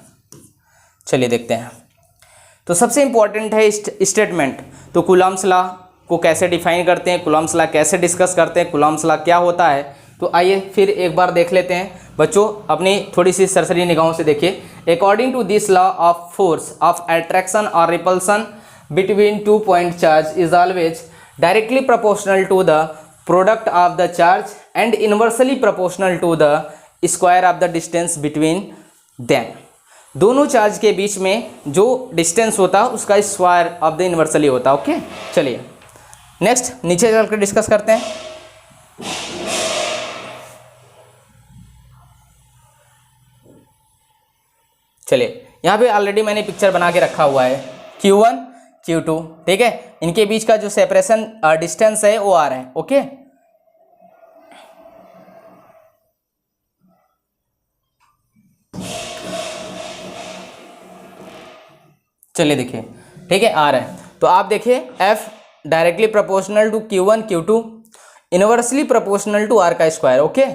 चलिए देखते हैं। तो सबसे इंपॉर्टेंट है स्टेटमेंट। तो कूलम्स लॉ को कैसे डिफाइन करते हैं, कूलम्स लॉ कैसे डिस्कस करते हैं, कूलम्स लॉ क्या होता है, तो आइए फिर एक बार देख लेते हैं। बच्चों अपनी थोड़ी सी सरसरी निगाहों से देखिए। According to this law of force of attraction और repulsion between 2 point charge is always directly proportional to the product of the charge and inversely proportional to the square of the distance between them. दोनों charge के बीच में जो distance होता है उसका square of the inversely होता है। ओके, चलिए नेक्स्ट नीचे चलकर डिस्कस करते हैं। चलिए यहाँ पे ऑलरेडी मैंने पिक्चर बना के रखा हुआ है Q1 Q2, ठीक है, इनके बीच का जो सेपरेशन डिस्टेंस है वो आ रहा है। ओके, चलिए देखिए, ठीक है, आ रहा है। तो आप देखिए F directly proportional to Q1 Q2 inversely proportional to R का स्क्वायर। ओके,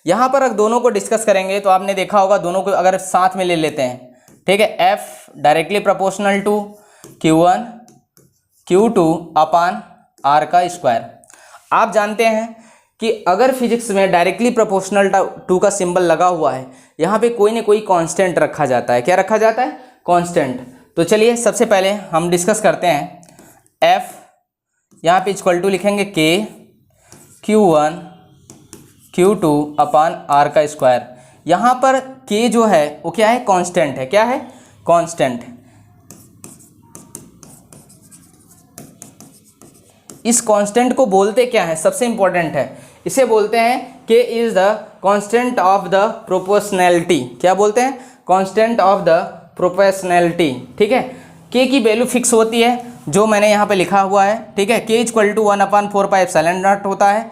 यहाँ पर अगर दोनों को डिस्कस करेंगे तो आपने देखा होगा दोनों को अगर साथ में ले लेते हैं, ठीक है, F directly proportional to Q1 Q2 upon R का स्क्वायर। आप जानते हैं कि अगर फिजिक्स में डायरेक्टली प्रोपोर्शनल टू का सिंबल लगा हुआ है, यहाँ पे कोई ना कोई कांस्टेंट रखा जाता है। क्या रखा जाता है? कांस्टेंट। तो चलिए सबसे पहले हम डिस्कस करते हैं। F यहाँ पे इक्वल टू लिखेंगे K Q1 Q2 upon R का स्क्वायर। यहाँ पर K जो है वो क्या है? कांस्टेंट है। क्या है? कांस्टेंट। इस कांस्टेंट को बोलते क्या है? सबसे इंपॉर्टेंट है, इसे बोलते हैं K is the constant of the proportionality. क्या बोलते हैं? Constant of the proportionality. ठीक है, K की वैल्यू फिक्स होती है जो मैंने यहाँ पे लिखा हुआ है। ठीक है, K इक्वल टू 1/4πε0 होता है।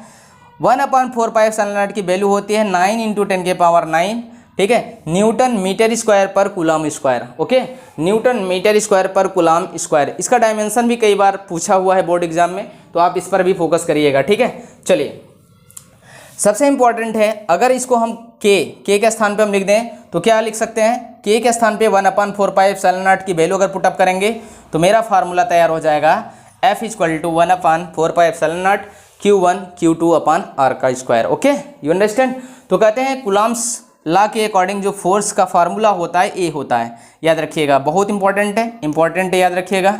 1/4πε0 की वैल्यू होती है 9 × 10⁹। ठीक है, newton metre square per coulomb square. Okay, newton metre square per coulomb square. इसका डायमेंशन भी कई बार पूछा हुआ है बोर्ड एग्जाम में, तो आप इस पर भी फोकस करिएगा। ठीक है, चलिए सबसे इंपॉर्टेंट है, अगर इसको हम K के स्थान पे हम लिख दें तो क्या लिख सकते हैं? K के स्थान पे 1/4πε0 की वैल्यू अगर पुटअप करेंगे तो मेरा फार्मूला तैयार हो जाएगा F equal to 1/4πε0 Q1 Q2 upon R का स्क्वायर। Okay, you understand. तो कहते हैं कूलम्स लॉ के अकॉर्डिंग जो फोर्स का फार्मूला होता है A होता है। याद रखिएगा, बहुत इंपॉर्टेंट है, याद रखिएगा,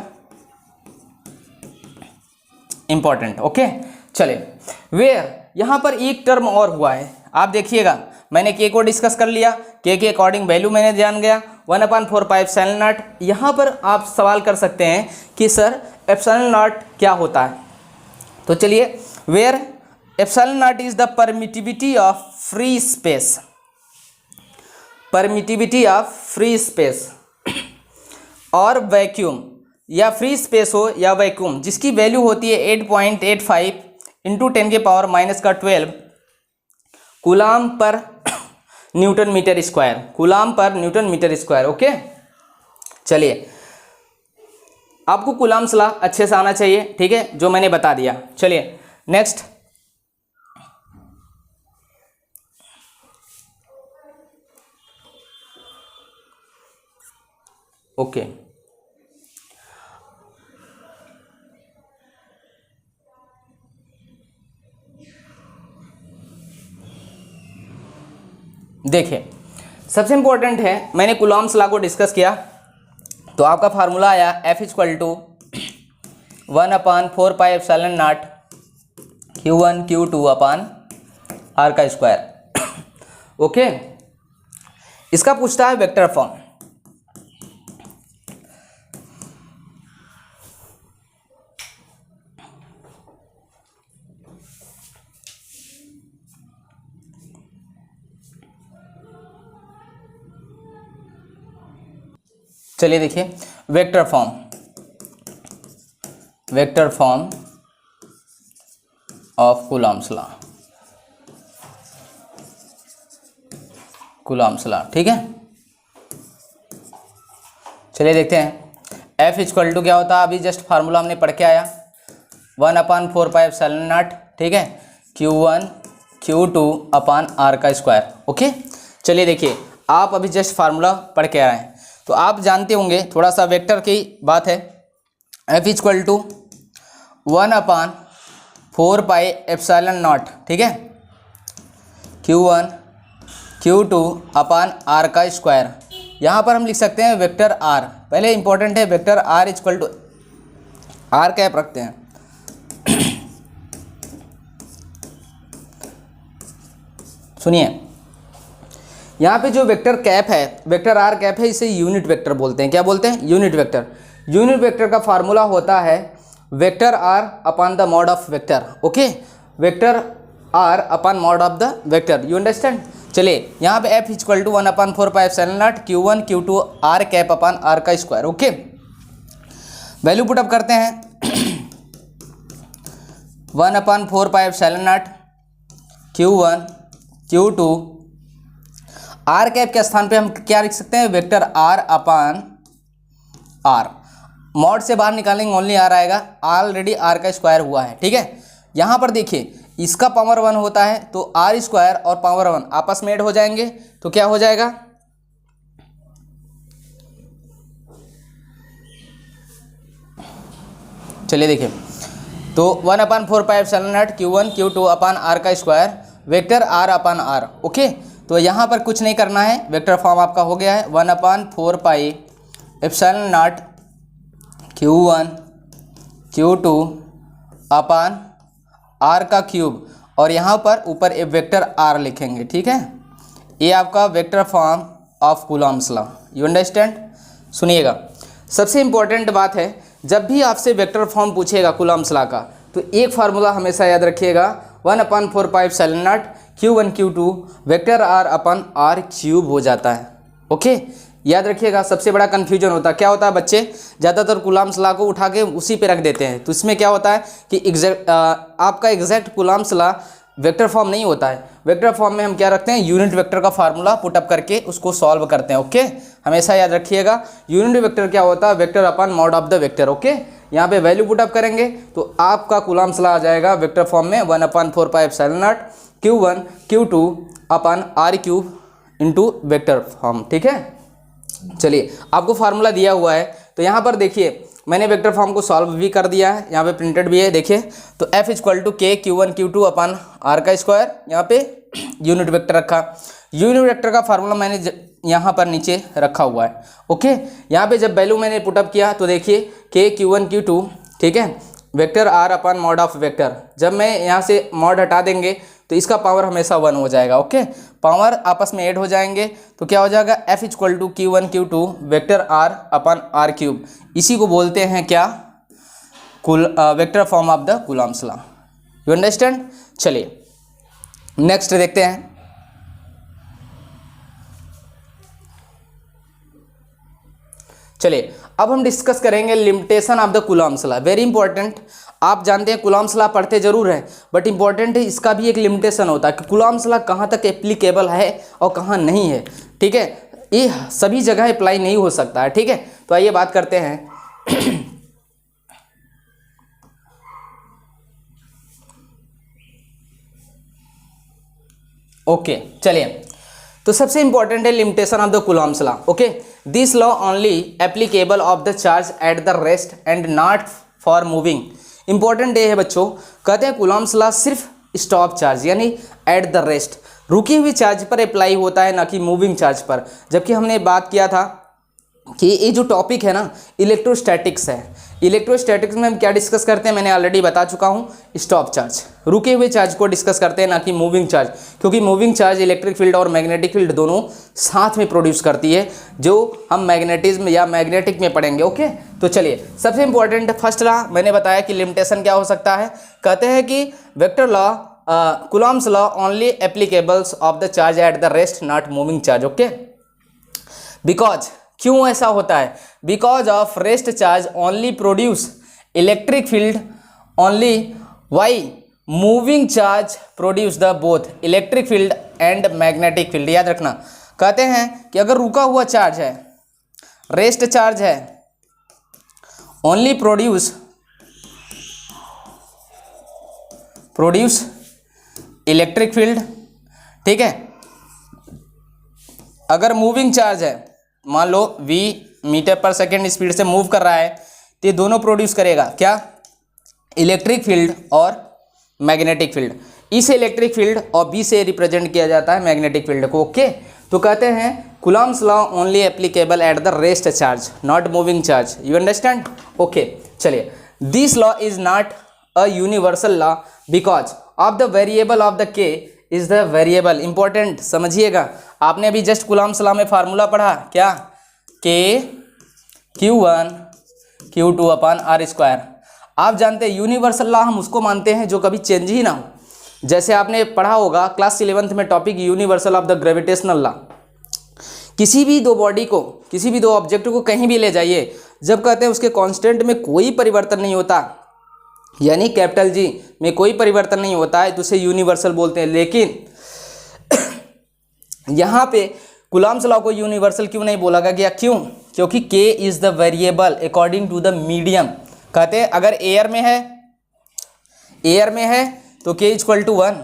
इंपॉर्टेंट। ओके, चलिए वेयर यहाँ पर एक टर्म और हुआ है। आप देखिएगा, मैंने K को डिस्कस कर लिया, K के अकॉर्डिंग वैल्यू मैंने जान गया 1/4πε0। यहाँ पर आप सवाल कर सकते हैं कि सर ε0 क्या होता है? तो चलिए, where ε0 is the permittivity of free space. Permittivity of free space और वैक्यूम, या फ्री स्पेस हो या वैक्यूम, जिसकी वैल्यू होती है 8.85 × 10⁻⁻12 कूलाम पर न्यूटन मीटर स्क्वायर। कूलाम पर न्यूटन मीटर स्क्वायर। ओके, चलिए आपको कूलाम्स लॉ अच्छे से आना चाहिए, ठीक है, जो मैंने बता दिया। चलिए नेक्स्ट, ओके, देखिए सबसे इंपॉर्टेंट है, मैंने कूलम्स लॉ को डिस्कस किया तो आपका फार्मूला आया F equal to 1/4πε0 Q1 Q2 upon R का स्क्वायर। ओके, इसका पूछता है वेक्टर फॉर्म। चलिए देखिए, vector form of Coulomb's law, ठीक है। चलिए देखते हैं F इक्वल टू क्या होता है, अभी जस्ट फार्मूला हमने पढ़ के आया 1/4πε0, ठीक है, Q1 Q2 अपान R का स्क्वायर। ओके, चलिए देखिए आप अभी जस्ट फार्मूला पढ़ के आए हैं तो आप जानते होंगे, थोड़ा सा वेक्टर की बात है। F इक्वल टू 1/4πε0, ठीक है, Q1 Q2 अपान R का स्क्वायर। यहाँ पर हम लिख सकते हैं वेक्टर R, पहले इंपॉर्टेंट है vector R equal to R cap रखते हैं। सुनिए, यहाँ पे जो वेक्टर कैप है, वेक्टर R कैप है, इसे यूनिट वेक्टर बोलते हैं। क्या बोलते हैं? Unit vector. यूनिट वेक्टर का फार्मूला होता है vector R upon the mod of vector. Okay, vector R upon mod of the vector, you understand. चलिए यहाँ पे F equal to 1/4πε0 Q1 Q2 R cap upon R का square. Okay, value put up करते हैं 1/4πε0 Q1 Q2 R cap के स्थान पे हम क्या लिख सकते हैं? वेक्टर R अपान R, मॉड से बाहर निकालेंगे ओनली R आएगा, ऑलरेडी R का स्क्वायर हुआ है, ठीक है। यहाँ पर देखिए इसका पावर 1 होता है तो R स्क्वायर और पावर 1 आपस में ऐड हो जाएंगे तो क्या हो जाएगा? चलिए देखिए, तो 1/4πε0 Q1 Q2 अपान R का स्क्वायर वेक्टर R अपान R। ओके, तो यहाँ पर कुछ नहीं करना है, वेक्टर फॉर्म आपका हो गया है 1/4πε0 Q1 Q2 अपान R का क्यूब, और यहाँ पर ऊपर एक वेक्टर R लिखेंगे, ठीक है। ये आपका vector form of Coulomb's law, you understand. सुनिएगा, सबसे इम्पोर्टेंट बात है, जब भी आपसे वेक्टर फॉर्म पूछेगा कूलॉम्स लॉ का तो एक फार्मूला हमेशा याद रखिएगा 1/4πε0 Q1 Q2 vector R upon R cube हो जाता है। ओके, याद रखिएगा, सबसे बड़ा कन्फ्यूजन होता है, क्या होता है बच्चे ज़्यादातर कूलॉम्स लॉ को उठा के उसी पे रख देते हैं, तो इसमें क्या होता है कि आपका exact Coulomb's law vector form नहीं होता है। वेक्टर फॉर्म में हम क्या रखते हैं? यूनिट वेक्टर का फार्मूला पुटअप करके उसको सॉल्व करते हैं। ओके, हमेशा याद रखिएगा यूनिट वेक्टर क्या होता है? Vector upon mod of the vector. Okay, यहाँ पे वैल्यू पुटअप करेंगे तो आपका कूलॉम्स लॉ आ जाएगा वेक्टर फॉर्म में 1/4πε0 Q1 Q2 upon R cube into vector form, ठीक है। चलिए, आपको फार्मूला दिया हुआ है तो यहाँ पर देखिए मैंने वेक्टर फॉर्म को सॉल्व भी कर दिया है, यहाँ पे प्रिंटेड भी है, देखिए। तो F equal to K Q1 Q2 upon R का स्क्वायर, यहाँ पे यूनिट वेक्टर रखा। यूनिट वेक्टर का फार्मूला मैंने यहाँ पर नीचे रखा हुआ है। ओके, यहाँ पे जब वैल्यू मैंने पुटअप किया तो देखिए K Q1 Q2, ठीक है, vector R upon mod of vector. जब मैं यहाँ से मॉड हटा देंगे तो इसका पावर हमेशा 1 हो जाएगा। ओके, पावर आपस में ऐड हो जाएंगे तो क्या हो जाएगा? F equal to Q1 Q2 vector R upon R cube, इसी को बोलते हैं क्या? Vector form of the coulomb's law, you understand. चलिए नेक्स्ट देखते हैं। चलिए अब हम डिस्कस करेंगे limitation of the coulomb's law. Very important, आप जानते हैं कूलॉम्स लॉ पढ़ते जरूर हैं बट इंपॉर्टेंट है, इसका भी एक लिमिटेशन होता है कि कूलॉम्स लॉ कहाँ तक एप्लीकेबल है और कहाँ नहीं है, ठीक है। ये सभी जगह अप्लाई नहीं हो सकता है, ठीक है। तो आइए बात करते हैं। ओके, चलिए, तो सबसे इंपॉर्टेंट है limitation of the coulomb's law. Okay, this law only applicable of the charge at the rest and not for moving. Important ये है बच्चों, कहते हैं कूलॉम्स लॉ सिर्फ स्टॉप चार्ज यानी एट द रेस्ट, रुकी हुई चार्ज पर अप्लाई होता है, ना कि मूविंग चार्ज पर। जबकि हमने बात किया था कि ये जो टॉपिक है ना इलेक्ट्रोस्टैटिक्स है, इलेक्ट्रोस्टैटिक्स में हम क्या डिस्कस करते हैं मैंने ऑलरेडी बता चुका हूँ, स्टॉप चार्ज, रुके हुए चार्ज को डिस्कस करते हैं, ना कि मूविंग चार्ज, क्योंकि मूविंग चार्ज इलेक्ट्रिक फील्ड और मैग्नेटिक फील्ड दोनों साथ में प्रोड्यूस करती है, जो हम मैग्नेटिज्म या मैग्नेटिक में पढ़ेंगे। ओके, तो चलिए सबसे इंपॉर्टेंट फर्स्ट लॉ मैंने बताया कि लिमिटेशन क्या हो सकता है, कहते हैं कि vector law Coulomb's law only applicables of the charge at the rest not moving charge. Okay, because, क्यों ऐसा होता है? Because of rest charge only produce electric field only, why moving charge produce the both electric field and magnetic field. याद रखना, कहते हैं कि अगर रुका हुआ चार्ज है, रेस्ट चार्ज है ओनली प्रोड्यूस इलेक्ट्रिक फील्ड, ठीक है। अगर मूविंग चार्ज है, मान लो v मीटर पर सेकेंड स्पीड से मूव कर रहा है, तो ये दोनों प्रोड्यूस करेगा क्या, इलेक्ट्रिक फील्ड और मैग्नेटिक फील्ड। इस इलेक्ट्रिक फील्ड और b से रिप्रेजेंट किया जाता है मैग्नेटिक फील्ड को, ओके। तो कहते हैं Coulomb's law only applicable at the rest charge not moving charge, you understand, okay. चलिए, this law is not a universal law because of the variable of the k is the variable, important समझिएगा। आपने अभी just Coulomb's law में formula पढ़ा क्या, k q1 q2 upon are square. आप जानते हैं यूनिवर्सल लॉ हम उसको मानते हैं जो कभी चेंज ही ना हो। जैसे आपने पढ़ा होगा क्लास 11th में topic universal of the gravitational law. किसी भी दो बॉडी को, किसी भी दो ऑब्जेक्ट को कहीं भी ले जाइए, जब कहते हैं उसके कांस्टेंट में कोई परिवर्तन नहीं होता, यानी कैपिटल जी में कोई परिवर्तन नहीं होता है, तो उसे यूनिवर्सल बोलते हैं। लेकिन यहाँ पे कुलम्ब्स लॉ को यूनिवर्सल क्यों नहीं बोला गया, क्यों, क्योंकि k is the variable according to the medium. कहते हैं अगर एयर में है तो k इक्वल टू 1।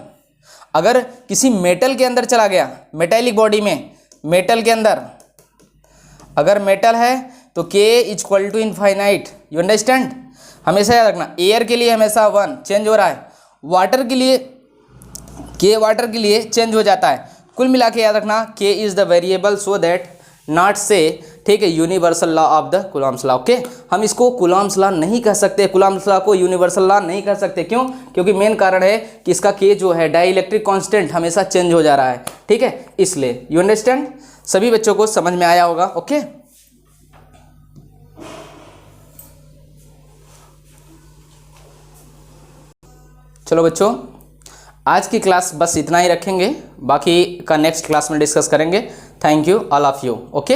अगर किसी मेटल के अंदर चला गया, मेटेलिक बॉडी में, मेटल के अंदर अगर मेटल है तो k equal to infinite, you understand. हमेशा याद रखना, एयर के लिए हमेशा 1 चेंज हो रहा है, वाटर के लिए k वाटर के लिए चेंज हो जाता है। कुल मिला के याद रखना k is the variable so that not say, ठीक है, universal law of the Coulomb's law, okay. हम इसको कुलम्ब्स लॉ नहीं कह सकते, कुलम्ब्स लॉ को यूनिवर्सल लॉ नहीं कह सकते, क्यों, क्योंकि मेन कारण है कि इसका k जो है डाइइलेक्ट्रिक कांस्टेंट हमेशा चेंज हो जा रहा है, ठीक है, इसलिए, यू अंडरस्टैंड। सभी बच्चों को समझ में आया होगा, ओके। चलो बच्चों, आज की क्लास बस इतना ही रखेंगे, बाकी का नेक्स्ट क्लास में डिस्कस करेंगे। Thank you all of you, okay.